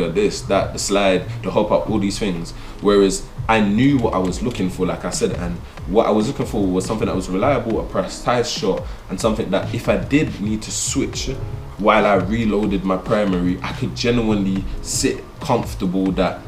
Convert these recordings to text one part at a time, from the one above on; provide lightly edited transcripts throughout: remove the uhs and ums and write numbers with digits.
controller, this, that, the slide, the hop up, all these things. Whereas I knew what I was looking for, like I said, and what I was looking for was something that was reliable, a precise shot, and something that if I did need to switch while I reloaded my primary, I could genuinely sit comfortable that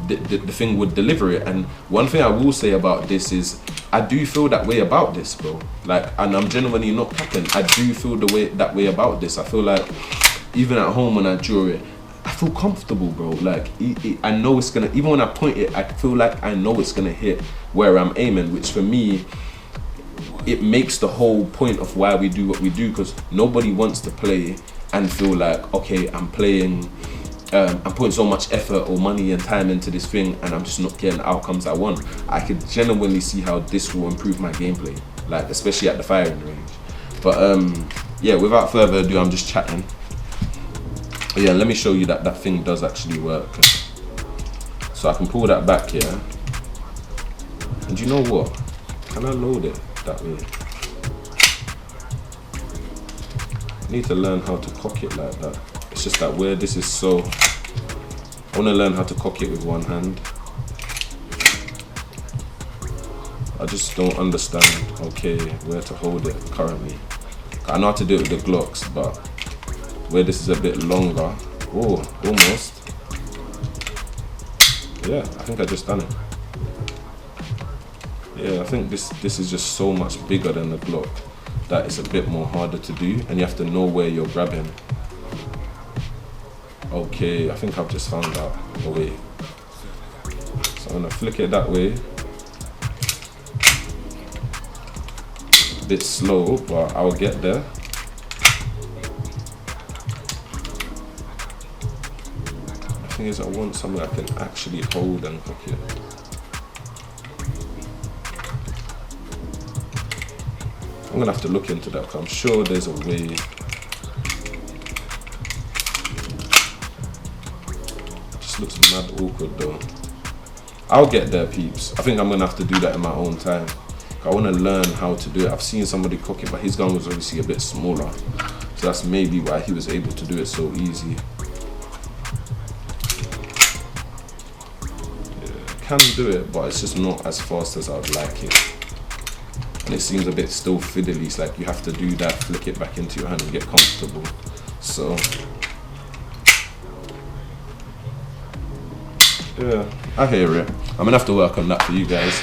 the thing would deliver it. And one thing I will say about this is I do feel that way about this, bro. Like, and I'm genuinely not capping, I do feel that way about this. I feel like even at home when I draw it, I feel comfortable, bro. Like, I know it's gonna, even when I point it, I feel like I know it's gonna hit where I'm aiming, which for me, it makes the whole point of why we do what we do, because nobody wants to play and feel like, okay, I'm playing, I'm putting so much effort or money and time into this thing and I'm just not getting the outcomes I want. I could genuinely see how this will improve my gameplay, like especially at the firing range. But yeah, without further ado, I'm just chatting. But yeah, let me show you that that thing does actually work. So I can pull that back here. And you know what? Can I load it that way? I need to learn how to cock it like that. It's just that where this is so, I want to learn how to cock it with one hand. I just don't understand, okay, where to hold it currently. I know how to do it with the Glocks, but where this is a bit longer, oh, almost. Yeah, I think I just done it. Yeah, I think this is just so much bigger than the Glock that it's a bit more harder to do, and you have to know where you're grabbing. Okay, I think I've just found out a way. So I'm gonna flick it that way. A bit slow, but I'll get there. The thing is, I want something I can actually hold and hook it. I'm gonna have to look into that, because I'm sure there's a way. Looks mad awkward though. I'll get there, peeps. I think I'm gonna have to do that in my own time. I want to learn how to do it. I've seen somebody cook it, but his gun was obviously a bit smaller, so that's maybe why he was able to do it so easy. Yeah, can do it, but it's just not as fast as I would like it, and it seems a bit still fiddly. It's like you have to do that, flick it back into your hand and get comfortable. So yeah, I hear it. I'm gonna have to work on that for you guys.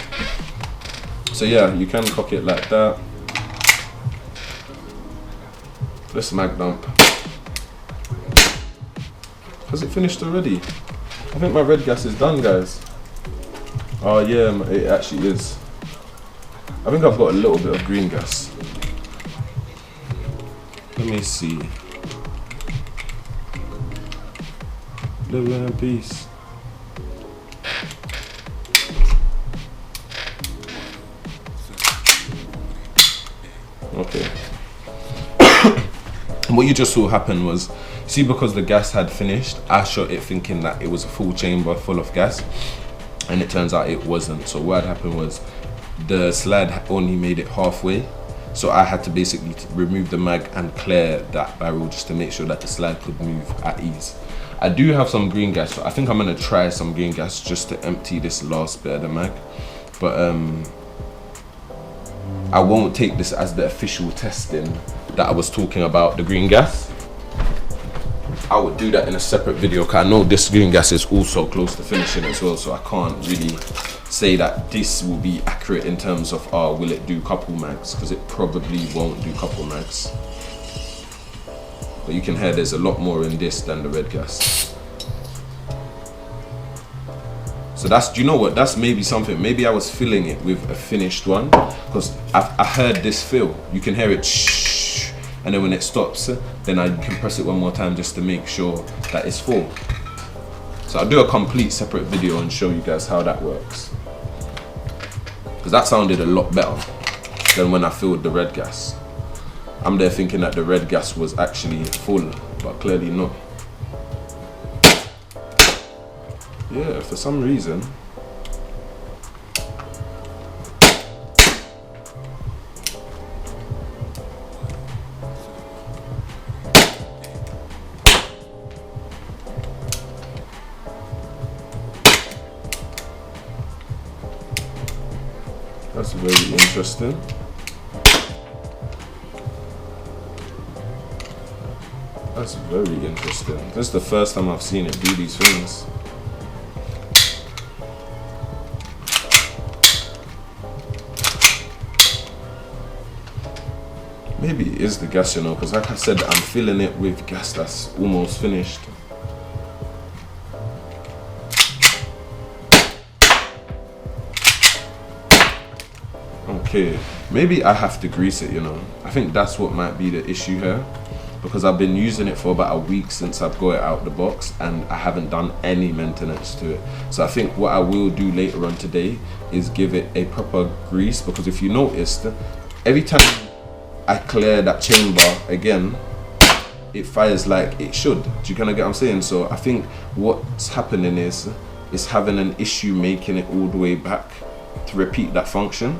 So yeah, you can cock it like that. Let's mag dump. Has it finished already? I think my red gas is done, guys. Oh yeah, it actually is. I think I've got a little bit of green gas. Let me see. Living in peace. Okay. What you just saw happen was, see, because the gas had finished, I shot it thinking that it was a full chamber full of gas, and it turns out it wasn't. So what had happened was the slide only made it halfway, so I had to basically remove the mag and clear that barrel just to make sure that the slide could move at ease. I do have some green gas, so I think I'm gonna try some green gas just to empty this last bit of the mag, but I won't take this as the official testing that I was talking about, the green gas. I would do that in a separate video, because I know this green gas is also close to finishing as well, so I can't really say that this will be accurate in terms of will it do couple mags, because it probably won't do couple mags. But you can hear there's a lot more in this than the red gas. So that's, do you know what, that's maybe something, maybe I was filling it with a finished one, because I heard this fill, you can hear it shh, and then when it stops, then I can press it one more time just to make sure that it's full. So I'll do a complete separate video and show you guys how that works, because that sounded a lot better than when I filled the red gas. I'm there thinking that the red gas was actually full, but clearly not. Yeah, for some reason. That's very interesting. That's very interesting. This is the first time I've seen it do these things. Maybe it is the gas, you know, because like I said, I'm filling it with gas that's almost finished. Okay, maybe I have to grease it, you know. I think that's what might be the issue here, because I've been using it for about a week since I've got it out the box and I haven't done any maintenance to it. So I think what I will do later on today is give it a proper grease, because if you noticed, every time I clear that chamber again, it fires like it should. Do you kind of get what I'm saying? So I think what's happening is having an issue making it all the way back to repeat that function.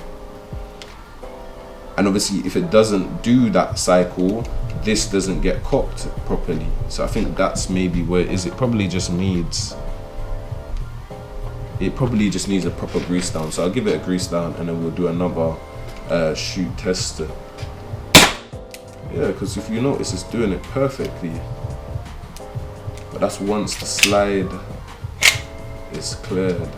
And obviously if it doesn't do that cycle, this doesn't get cocked properly. So I think that's maybe where it is. It probably just needs a proper grease down. So I'll give it a grease down and then we'll do another shoot test. Yeah, because if you notice, it's doing it perfectly. But that's once the slide is cleared.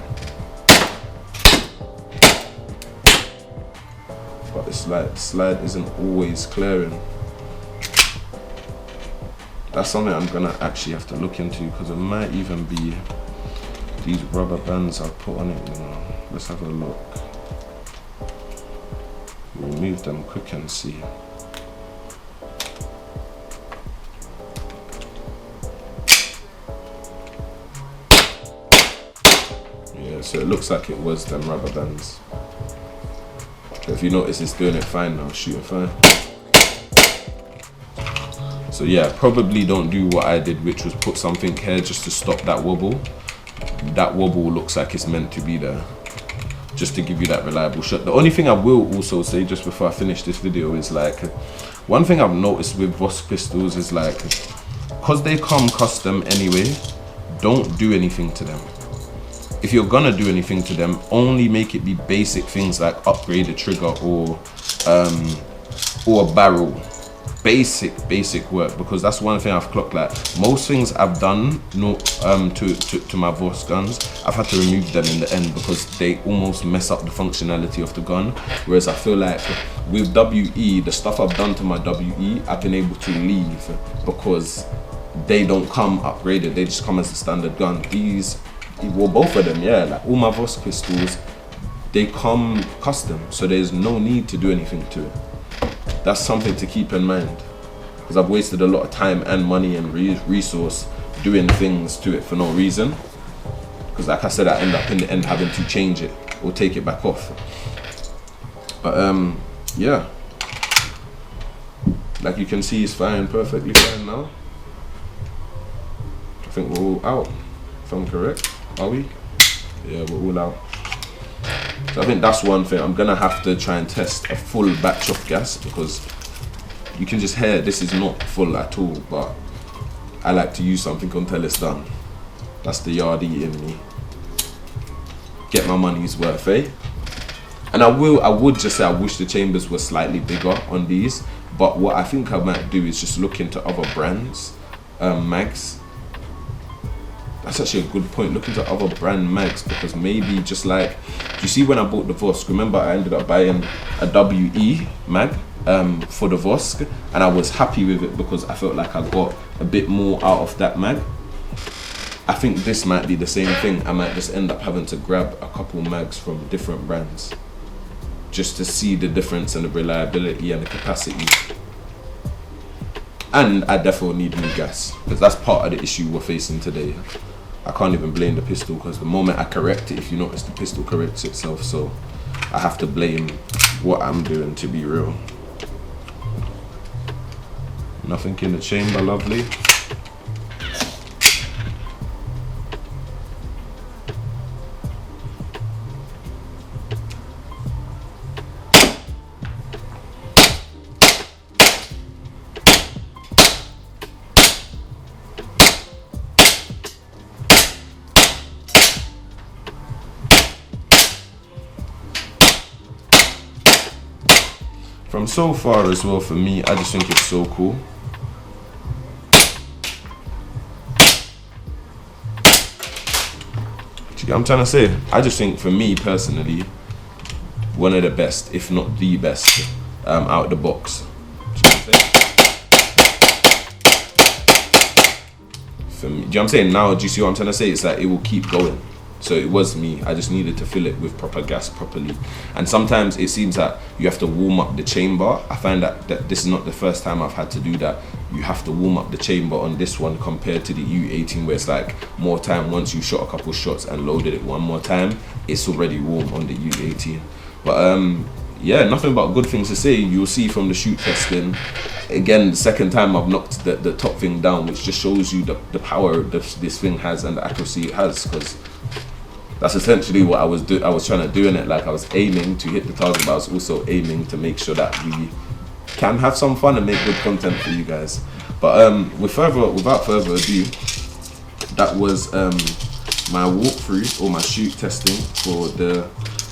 But it's like the slide isn't always clearing. That's something I'm gonna actually have to look into, because it might even be these rubber bands I've put on it, you know. Let's have a look. Remove them quick and see. So it looks like it was them rubber bands. But if you notice, it's doing it fine now, shooting fine. So yeah, probably don't do what I did, which was put something here just to stop that wobble. That wobble looks like it's meant to be there, just to give you that reliable shot. The only thing I will also say just before I finish this video is like, one thing I've noticed with Vorsk pistols is like, because they come custom anyway, don't do anything to them. If you're gonna do anything to them, only make it be basic things like upgrade a trigger or a barrel. Basic work, because that's one thing I've clocked. Like most things I've done to my Vorsk guns, I've had to remove them in the end because they almost mess up the functionality of the gun. Whereas I feel like with WE, the stuff I've done to my WE, I've been able to leave because they don't come upgraded. They just come as a standard gun. These, well, both of them, yeah, like all my Vorsk pistols, they come custom, so there's no need to do anything to it. That's something to keep in mind, because I've wasted a lot of time and money and resource doing things to it for no reason, because like I said, I end up in the end having to change it or take it back off. But yeah, like you can see, it's firing perfectly fine now. I think we're all out, if I'm correct. Are we? Yeah, we're all out. So I think that's one thing. I'm gonna have to try and test a full batch of gas, because you can just hear this is not full at all, but I like to use something until it's done. That's the yardie in me. Get my money's worth, eh? And I would just say I wish the chambers were slightly bigger on these, but what I think I might do is just look into other brands, mags. That's actually a good point. Look into other brand mags, because maybe just like, you see when I bought the Vorsk, remember I ended up buying a WE mag for the Vorsk, and I was happy with it because I felt like I got a bit more out of that mag. I think this might be the same thing. I might just end up having to grab a couple mags from different brands just to see the difference in the reliability and the capacity. And I definitely need new gas, because that's part of the issue we're facing today. I can't even blame the pistol, because the moment I correct it, if you notice, the pistol corrects itself, so I have to blame what I'm doing, to be real. Nothing in the chamber, lovely. From so far as well, for me, I just think it's so cool. Do you get what I'm trying to say? I just think, for me personally, one of the best, if not the best, out the box. Do you know what I'm saying? For me, do you know what I'm saying? Now, do you see what I'm trying to say? It's like it will keep going. So it was me. I just needed to fill it with proper gas properly. And sometimes it seems that you have to warm up the chamber. I find that this is not the first time I've had to do that. You have to warm up the chamber on this one compared to the U18, where it's like more time. Once you shot a couple shots and loaded it one more time, it's already warm on the U18. But yeah, nothing but good things to say. You'll see from the shoot testing. Again, the second time I've knocked the top thing down, which just shows you the power this thing has and the accuracy it has, because that's essentially what I was trying to do in it. Like, I was aiming to hit the target, but I was also aiming to make sure that we can have some fun and make good content for you guys. But without further ado, that was my walkthrough or my shoot testing for the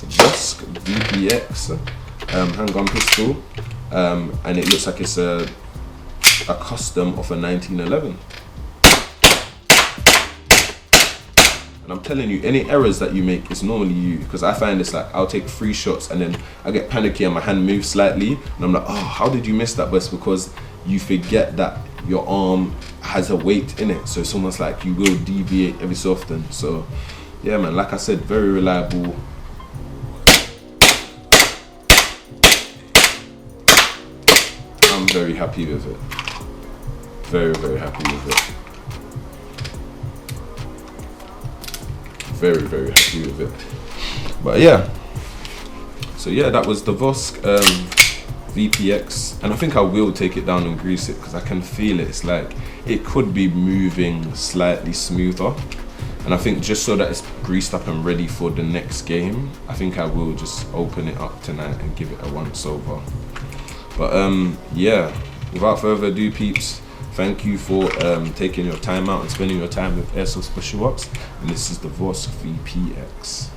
Vorsk VPX handgun pistol, and it looks like it's a custom of a 1911. And I'm telling you, any errors that you make, it's normally you. Because I find it's like, I'll take 3 shots and then I get panicky and my hand moves slightly. And I'm like, oh, how did you miss that? But it's because you forget that your arm has a weight in it. So it's almost like you will deviate every so often. So yeah, man, like I said, very reliable. I'm very happy with it. Very, very happy with it. Very, very happy with it. But yeah, so yeah, that was the Vorsk VPX, and I think I will take it down and grease it because I can feel it. It's like it could be moving slightly smoother, and I think just so that it's greased up and ready for the next game, I think I will just open it up tonight and give it a once over. But yeah, without further ado, peeps, thank you for taking your time out and spending your time with Airsoft Special Ops, and this is the Vorsk VPX.